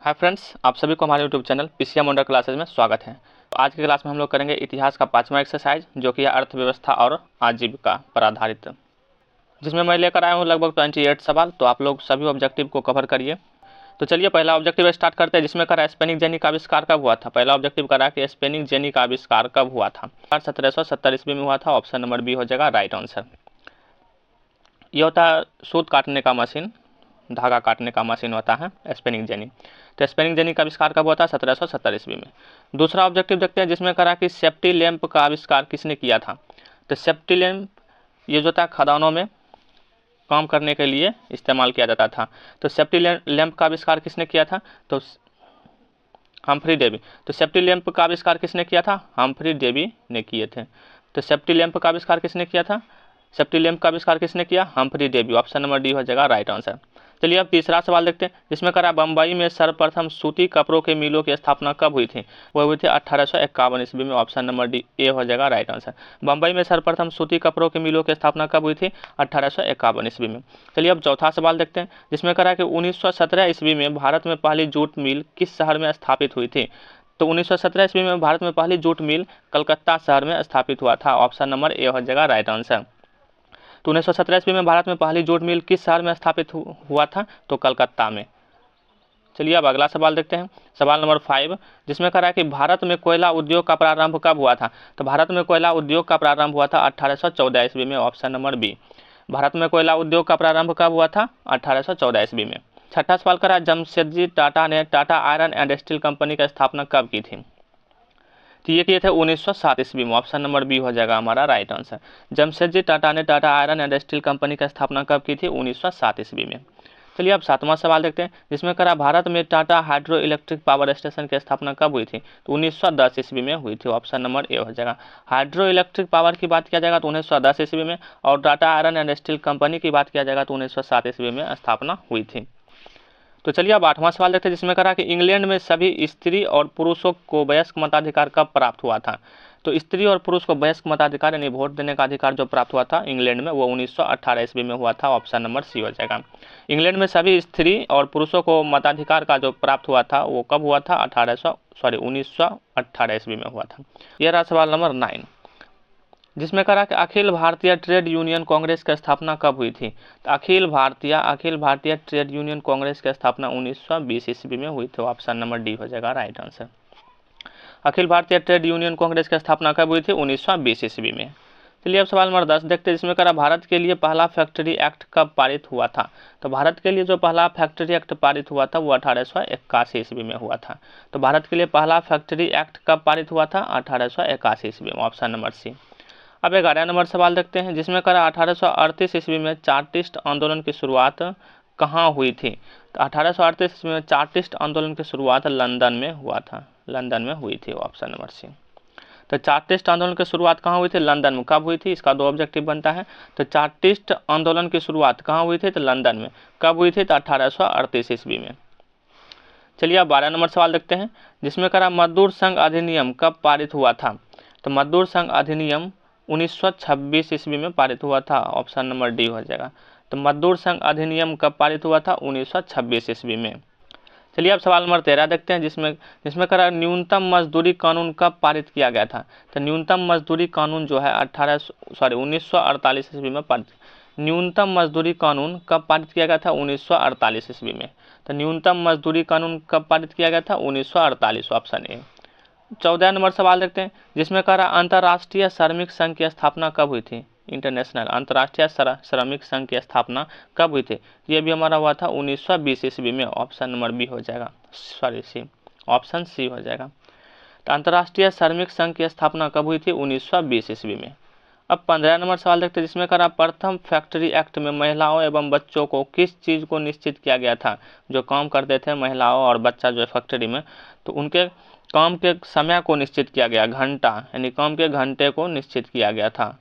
Hi friends, आप सभी को हमारे YouTube channel PCM model classes में स्वागत है। तो आज की क्लास में हम लोग करेंगे इतिहास का 5वां एक्सरसाइज, जो कि है अर्थव्यवस्था और आजीविका पर आधारित, जिसमें मैं लेकर आया हूँ लगभग 28 सवाल। तो आप लोग सभी ऑब्जेक्टिव को कवर करिए। तो चलिए पहला ऑब्जेक्टिव स्टार्ट करते हैं, जिसमें करा स्पेनिंग जेनी का आविष्कार कब हुआ था। पहला ऑब्जेक्टिव करा कि स्पेनिंग जेनी का आविष्कार कब हुआ था। 1770 ईस्वी में हुआ था। ऑप्शन नंबर बी हो जाएगा राइट आंसर। ये होता है सूत काटने का मशीन, धागा काटने का मशीन होता है स्पेनिंग जेनी। तो स्पेनिंग जेनी का आविष्कार कब हुआ था? 1770 ईस्वी में। दूसरा ऑब्जेक्टिव देखते हैं, जिसमें करा कि सेफ्टी लैंप का आविष्कार किसने किया था। तो सेफ्टी लैंप ये जो था खदानों में काम करने के लिए इस्तेमाल किया जाता था। तो सेफ्टी लैंप का आविष्कार किसने किया था? तो हम्फ्री डेवी। तो सेफ्टी लैंप का आविष्कार किसने किया था? हम्फ्री डेवी ने किए थे। तो सेफ्टी लैंप का आविष्कार किसने किया था? सेफ्टी लैंप का आविष्कार किसने किया? Humphry Davy. Option number D हो जाएगा राइट आंसर। चलिए अब तीसरा सवाल देखते हैं, जिसमें करा बम्बई में सर्वप्रथम सूती कपड़ों के मिलों की स्थापना कब हुई थी। वह हुई थी 1851 ईस्वी में। ऑप्शन नंबर डी ए हो जाएगा राइट आंसर। बम्बई में सर्वप्रथम सूती कपड़ों के मिलों की स्थापना कब हुई थी? 1851 ईस्वी में। चलिए अब चौथा सवाल देखते हैं, जिसमें करा कि 1917 ईस्वी में भारत में पहली जूट मिल किस शहर में स्थापित हुई थी। तो 1917 ईस्वी में भारत में पहली जूट मिल कलकत्ता शहर में स्थापित हुआ था। ऑप्शन नंबर ए हो जाएगा राइट आंसर। तो 1917 ईस्वी में भारत में पहली जूट मिल किस शहर में स्थापित हुआ था? तो कलकत्ता में। चलिए अब अगला सवाल देखते हैं, सवाल नंबर 5, जिसमें कह रहा है कि भारत में कोयला उद्योग का प्रारंभ कब हुआ था। तो भारत में कोयला उद्योग का प्रारंभ हुआ था 1814 ईस्वी में। Option number B. भारत में कोयला उद्योग का प्रारंभ कब हुआ था? 1814 ईस्वी में। छठा सवाल करा, जमशेदजी टाटा ने Tata iron and steel company की स्थापना कब की थी। तो ये किए थे 1907 ईस्वी में। ऑप्शन नंबर बी हो जाएगा हमारा राइट आंसर। जमशेदजी टाटा ने Tata iron and steel company की स्थापना कब की थी? 1907 ईस्वी में। चलिए अब सातवां सवाल देखते हैं, जिसमें करा भारत में Tata hydro electric power station की स्थापना कब हुई थी। तो 1910 ईस्वी में हुई थी। ऑप्शन नंबर ए हो जाएगा। हाइड्रो इलेक्ट्रिक पावर की बात किया जाएगा तो 1910 ईस्वी में, और Tata iron and steel company की बात किया जाएगा तो 1907 ईस्वी में स्थापना हुई थी। तो चलिए अब आठवां सवाल देखते हैं, जिसमें कहा कि इंग्लैंड में सभी स्त्री और पुरुषों को वयस्क मताधिकार कब प्राप्त हुआ था। तो स्त्री और पुरुष को वयस्क मताधिकार यानी वोट देने का अधिकार जो प्राप्त हुआ था इंग्लैंड में, वो 1918 ईस्वी में हुआ था। ऑप्शन नंबर सी हो जाएगा। इंग्लैंड में सभी स्त्री और पुरुषों को मताधिकार का जो प्राप्त हुआ था वो कब हुआ था? 1918 ईस्वी में हुआ था। यह रहा सवाल नंबर 9, जिसमें कहा कि अखिल भारतीय ट्रेड यूनियन कांग्रेस की स्थापना कब हुई थी। तो अखिल भारतीय ट्रेड यूनियन कांग्रेस की स्थापना 1920 ईस्वी में हुई थी। ऑप्शन नंबर डी हो जाएगा right answer. Akhil Bharatiya trade union Congress की स्थापना कब हुई थी? 1920 ईस्वी में। चलिए अब सवाल नंबर 10 देखते हैं, जिसमें कहा भारत के लिए पहला फैक्ट्री एक्ट कब पारित हुआ था। तो भारत के लिए जो पहला फैक्ट्री एक्ट पारित हुआ था वो 1881 ईस्वी में हुआ था। तो भारत के लिए पहला फैक्ट्री एक्ट कब पारित हुआ था? 1881 ईस्वी में। Option number C. अब 11 नंबर सवाल देखते हैं, जिसमें करा 1838 ईस्वी में चार्टिस्ट आंदोलन की शुरुआत कहाँ हुई थी। तो 1838 ईस्वी में चार्टिस्ट आंदोलन की शुरुआत लंदन में हुआ था, लंदन में हुई थी। Option number C. तो चार्टिस्ट आंदोलन की शुरुआत कहाँ हुई थी? लंदन में। कब हुई थी? इसका दो ऑब्जेक्टिव बनता है। तो चार्टिस्ट आंदोलन की शुरुआत कहाँ हुई थी? तो लंदन में। कब हुई थी? तो 1838 ईस्वी में। चलिए अब 12 नंबर सवाल देखते हैं, जिसमें करा मजदूर संघ अधिनियम कब पारित हुआ था। तो मजदूर संघ अधिनियम 1926 ईस्वी में पारित हुआ था। ऑप्शन नंबर डी हो जाएगा। तो मजदूर संघ अधिनियम कब पारित हुआ था? 1926 ईस्वी में। चलिए अब सवाल नंबर 13 देखते हैं, जिसमें जिसमें करा न्यूनतम मजदूरी कानून कब पारित किया गया था। तो न्यूनतम मजदूरी कानून जो है 1948 ईस्वी में पारित। न्यूनतम मजदूरी कानून कब पारित किया गया था? 1948 ईस्वी में। तो न्यूनतम मजदूरी कानून कब पारित किया गया था? 1948। Option A. 14 नंबर सवाल देखते हैं, जिसमें कह रहा अंतर्राष्ट्रीय श्रमिक संघ की स्थापना कब हुई थी। इंटरनेशनल अंतर्राष्ट्रीय श्रमिक संघ की स्थापना कब हुई थी। ये भी हमारा हुआ था 1920 ईस्वी में। ऑप्शन नंबर बी हो जाएगा, सी। ऑप्शन सी हो जाएगा। तो अंतर्राष्ट्रीय श्रमिक संघ की स्थापना कब हुई थी? 1920 ईस्वी में। अब 15 नंबर सवाल देखते हैं, जिसमें कहा प्रथम फैक्ट्री एक्ट में महिलाओं एवं बच्चों को किस चीज़ को निश्चित किया गया था। जो काम करते थे महिलाओं और बच्चा जो है फैक्ट्री में, तो उनके काम के समय को निश्चित किया गया, घंटा यानी काम के घंटे को निश्चित किया गया था।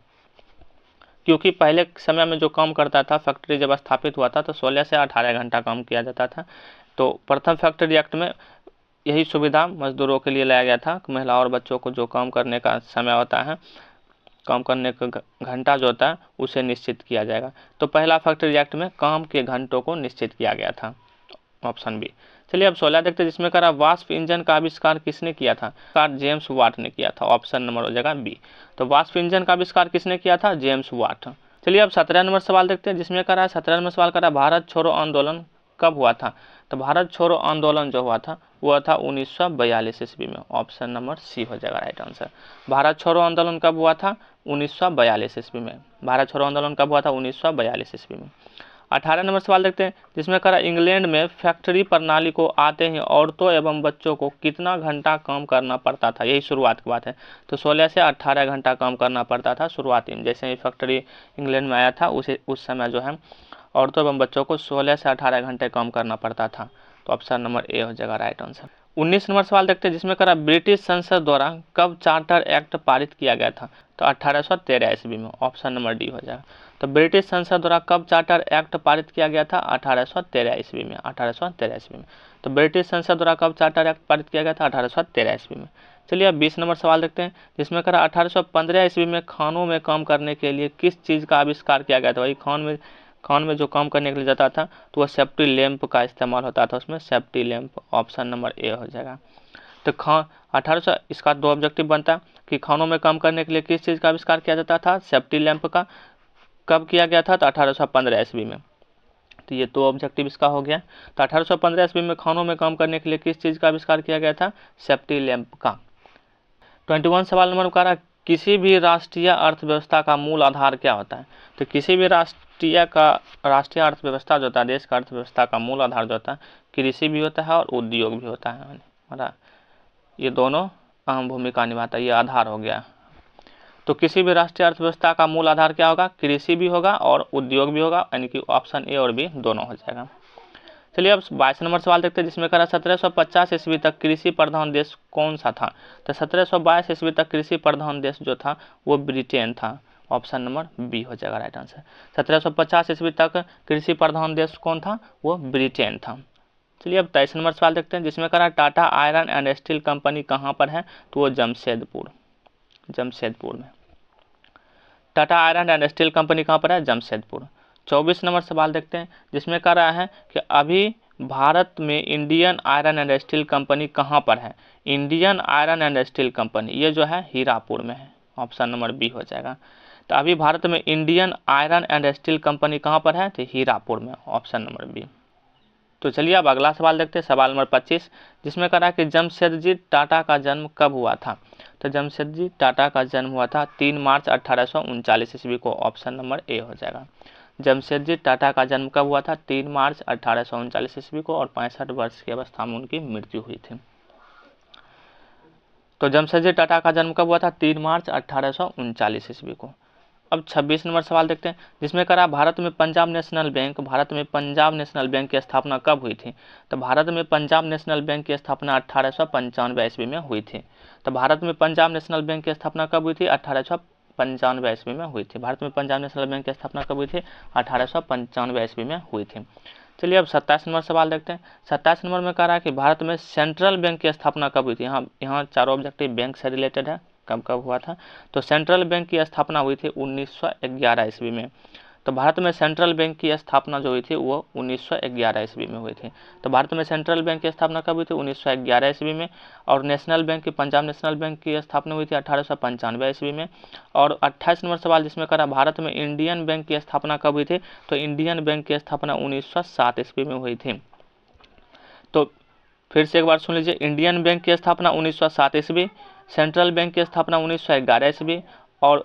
क्योंकि पहले समय में जो काम करता था, फैक्ट्री जब स्थापित हुआ था तो 16 से 18 घंटा काम किया जाता था। तो प्रथम फैक्ट्री एक्ट में यही सुविधा मजदूरों के लिए लाया गया था, महिलाओं और बच्चों को जो काम करने का समय होता है, काम करने का घंटा जो होता है उसे निश्चित किया जाएगा। तो पहला फैक्ट्री एक्ट में काम के घंटों को निश्चित किया गया था। Option B. चलिए अब 16 देखते हैं, जिसमें करा वाष्प इंजन का आविष्कार किसने किया था? कार जेम्स वाट ने किया था। ऑप्शन नंबर हो जाएगा बी। तो वाष्प इंजन का आविष्कार किसने किया था? James Watt. चलिए अब 17 नंबर सवाल देखते हैं, जिसमें करा 17 नंबर सवाल करा भारत छोड़ो आंदोलन कब हुआ था? तो भारत छोड़ो आंदोलन जो हुआ था वह था 1942 ईस्वी में। ऑप्शन नंबर सी हो जाएगा राइट आंसर। भारत छोड़ो आंदोलन कब हुआ था? 1942 ईस्वी में। भारत छोड़ो आंदोलन कब हुआ था? 1942 ईस्वी में। 18 नंबर सवाल देखते हैं, जिसमें करा इंग्लैंड में फैक्ट्री प्रणाली को आते ही औरतों एवं बच्चों को कितना घंटा काम करना पड़ता था? यही शुरुआत की बात है। तो 16 से 18 घंटा काम करना पड़ता था शुरुआती में, जैसे ही फैक्ट्री इंग्लैंड में आया था उस समय जो है औरतों एवं बच्चों को 16 से 18 घंटे काम करना पड़ता था। तो ऑप्शन नंबर ए हो जाएगा राइट आंसर। 19 नंबर सवाल देखते हैं, जिसमें करा ब्रिटिश संसद द्वारा कब चार्टर एक्ट पारित किया गया था? तो 1813 ईस्वी में। ऑप्शन नंबर डी हो जाएगा। तो ब्रिटिश संसद द्वारा कब चार्टर एक्ट पारित किया गया था? 1813 ईस्वी में। 1813 ईस्वी में। तो ब्रिटिश संसद द्वारा कब चार्टर एक्ट पारित किया गया था? 1813 ईस्वी में। चलिए अब 20 नंबर सवाल देखते हैं, जिसमें करा 1815 ईस्वी में खानों में काम करने के लिए किस चीज़ का आविष्कार किया गया था? वही खान में जो काम करने के लिए जाता था तो वह सेफ्टी लैंप का इस्तेमाल होता था उसमें, safety lamp. Option number A हो जाएगा। तो 1800 इसका दो ऑब्जेक्टिव बनता है कि खानों में काम करने के लिए किस चीज़ का आविष्कार किया जाता था? सेफ्टी लैंप का। कब किया गया था? तो 1815 ईस्वी में। तो ये दो ऑब्जेक्टिव इसका हो गया। तो 1815 ईस्वी में खानों में काम करने के लिए किस चीज़ का आविष्कार किया गया था? सेफ्टी लैंप का। 21 सवाल नंबर का, किसी भी राष्ट्रीय अर्थव्यवस्था का मूल आधार क्या होता है? तो किसी भी राष्ट्रीय अर्थव्यवस्था जो होता है, देश का अर्थव्यवस्था का मूल आधार जो होता है कृषि भी होता है और उद्योग भी होता है। हमारा ये दोनों अहम भूमिका निभाता है, ये आधार हो गया। तो किसी भी राष्ट्रीय अर्थव्यवस्था का मूल आधार क्या होगा? कृषि भी होगा और उद्योग भी होगा, यानी कि ऑप्शन ए और बी दोनों हो जाएगा। चलिए अब 22 नंबर सवाल देखते हैं, जिसमें कहा 1750 ईस्वी तक कृषि प्रधान देश कौन सा था? तो 1722 ईस्वी तक कृषि प्रधान देश जो था वो ब्रिटेन था। ऑप्शन नंबर बी हो जाएगा राइट आंसर। 1750 ईस्वी तक कृषि प्रधान देश कौन था? वो ब्रिटेन था। चलिए अब 23 नंबर सवाल देखते हैं, जिसमें कहा Tata iron and steel company कहाँ पर है? तो वो जमशेदपुर में। Tata iron and steel company कहाँ पर है? जमशेदपुर। 24 नंबर सवाल देखते हैं, जिसमें कह रहा है कि अभी भारत में Indian iron and steel company कहाँ पर है? Indian iron and steel company ये जो है हीरापुर में है। ऑप्शन नंबर बी हो जाएगा। तो अभी भारत में Indian iron and steel company कहाँ पर है? तो हीरापुर में। Option number B. तो चलिए अब अगला सवाल देखते हैं, सवाल नंबर 25, जिसमें कह रहा है कि जमशेदजी टाटा का जन्म कब हुआ था? तो जमशेदजी टाटा का जन्म हुआ था 3 मार्च 1839 ईस्वी को। ऑप्शन नंबर ए हो जाएगा। जमशेदजी टाटा का जन्म कब हुआ था? 3 मार्च 1839 ईस्वी को, और 65 वर्ष की अवस्था में उनकी मृत्यु हुई थी। तो जमशेदजी टाटा का जन्म कब हुआ था? 3 मार्च 1839 ईस्वी को। अब 26 नंबर सवाल देखते हैं, जिसमें कहा भारत में पंजाब नेशनल बैंक की स्थापना कब हुई थी? तो भारत में पंजाब नेशनल बैंक की स्थापना 1895 ईस्वी में हुई थी। तो भारत में पंजाब नेशनल बैंक की स्थापना कब हुई थी? 1895 ईस्वी में हुई थी। भारत में पंजाब नेशनल बैंक की स्थापना कब हुई थी? 1895 ईस्वी में हुई थी। चलिए अब 27 नंबर सवाल देखते हैं। 27 नंबर में कह रहा है कि भारत में सेंट्रल बैंक की स्थापना कब हुई थी? यहाँ चारों ऑब्जेक्टिव बैंक से रिलेटेड है। कब हुआ था? तो सेंट्रल बैंक की स्थापना हुई थी 1911 ईस्वी में। तो भारत में सेंट्रल बैंक की स्थापना जो हुई थी वो 1911 ईस्वी में हुई थी। तो भारत में सेंट्रल बैंक की स्थापना कब हुई थी? 1911 ईस्वी में। और नेशनल बैंक की, पंजाब नेशनल बैंक की स्थापना हुई थी 1895 ईस्वी में। और 28 नंबर सवाल, जिसमें कहा भारत में इंडियन बैंक की स्थापना कब हुई थी? तो इंडियन बैंक की स्थापना 1907 ईस्वी में हुई थी। तो फिर से एक बार सुन लीजिए, इंडियन बैंक की स्थापना 1907 ईस्वी, सेंट्रल बैंक की स्थापना 1911 ईस्वी, और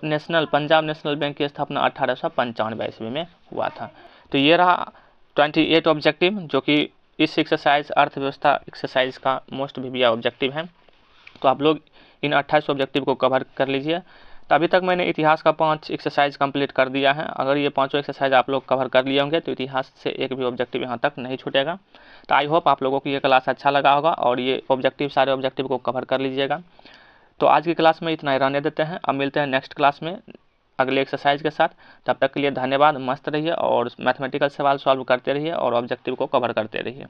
पंजाब नेशनल बैंक की स्थापना 1895 ईस्वी में हुआ था। तो ये रहा 28 ऑब्जेक्टिव, जो कि इस एक्सरसाइज अर्थव्यवस्था एक्सरसाइज का मोस्ट वीवीआई ऑब्जेक्टिव है। तो आप लोग इन 28 ऑब्जेक्टिव को कवर कर लीजिए। तो अभी तक मैंने इतिहास का 5 एक्सरसाइज कंप्लीट कर दिया है। अगर ये 5 एक्सरसाइज आप लोग कवर कर लिए होंगे तो इतिहास से एक भी ऑब्जेक्टिव यहाँ तक नहीं छूटेगा। तो आई होप आप लोगों को ये क्लास अच्छा लगा होगा और ये सारे ऑब्जेक्टिव को कवर कर लीजिएगा। तो आज की क्लास में इतना ही रहने देते हैं। अब मिलते हैं नेक्स्ट क्लास में अगले एक्सरसाइज के साथ। तब तक के लिए धन्यवाद। मस्त रहिए और मैथमेटिकल सवाल सॉल्व करते रहिए और ऑब्जेक्टिव को कवर करते रहिए।